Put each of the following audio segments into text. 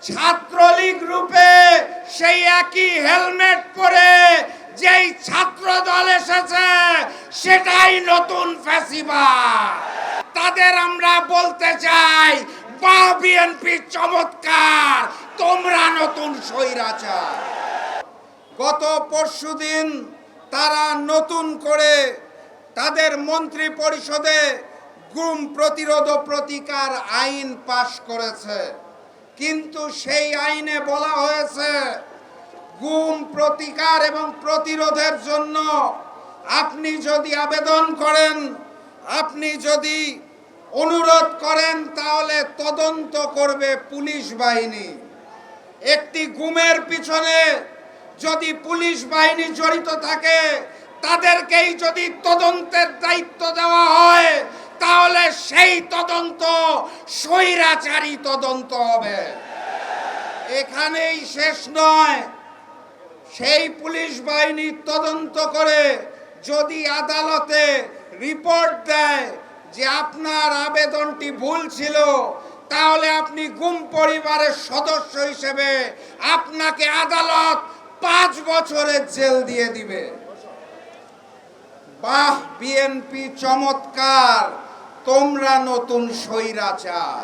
ছাত্রলীগ রূপে সেই একই হেলমেট পরে যেই ছাত্র দল এসেছে সেটাই নতুন ফ্যাসিবাদ। তাদের আমরা বলতে চাই, বাহ বিএনপি চমৎকার, তোমরা নতুন স্বৈরাচার। গত পরশুদিন তারা নতুন করে তাদের মন্ত্রী পরিষদে গুম প্রতিরোধ ও প্রতিকার আইন পাশ করেছে, কিন্তু সেই আইনে বলা হয়েছে গুম প্রতিকার এবং প্রতিরোধের জন্য আপনি যদি আবেদন করেন, আপনি যদি অনুরোধ করেন, তাহলে তদন্ত করবে পুলিশ বাহিনী। একটি গুমের পিছনে যদি পুলিশ বাহিনী জড়িত থাকে, তাদেরকেই যদি তদন্তের দায়িত্ব দেওয়া হয়, তাহলে সেই তদন্ত স্বৈরাচারী তদন্ত হবে। এখানেই শেষ নয়, সেই পুলিশ বাহিনী তদন্ত করে যদি আদালতে রিপোর্ট দেয় যে আপনার আবেদনটি ভুল ছিল, তাহলে আপনি গুম পরিবারের সদস্য হিসেবে আপনাকে আদালত 5 বছরের জেল দিয়ে দিবে। বাহ বিএনপি চমৎকার, তোমরা নতুন স্বৈরাচার।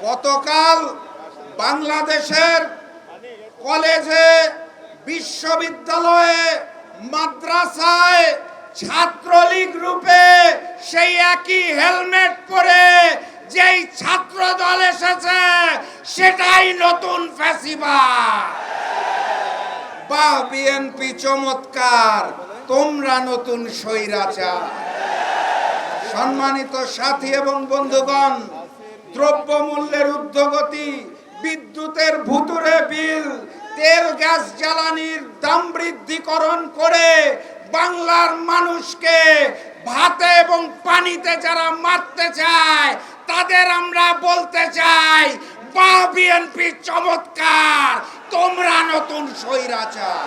গতকাল বাংলাদেশের কলেজে, বিশ্ববিদ্যালয়ে, মাদ্রাসায় ছাত্রলীগ রূপে সেই একই হেলমেট পরে যেই ছাত্র দল এসেছে সেটাই নতুন ফ্যাসিবাদ। বাহ বিএনপি চমৎকার, তোমরা নতুন স্বৈরাচার। সম্মানিত সাথী এবং বন্ধুগণ, দ্রব্যমূল্যের ঊর্ধ্বগতি, বিদ্যুতের ভুতুড়ে বিল, তেল গ্যাস জ্বালানির দাম বৃদ্ধিকরণ করে বাংলার মানুষকে ভাতে এবং পানিতে যারা মারতে চায়, তাদের আমরা বলতে চাই, বাহ বিএনপি চমৎকার, তোমরা নতুন স্বৈরাচার।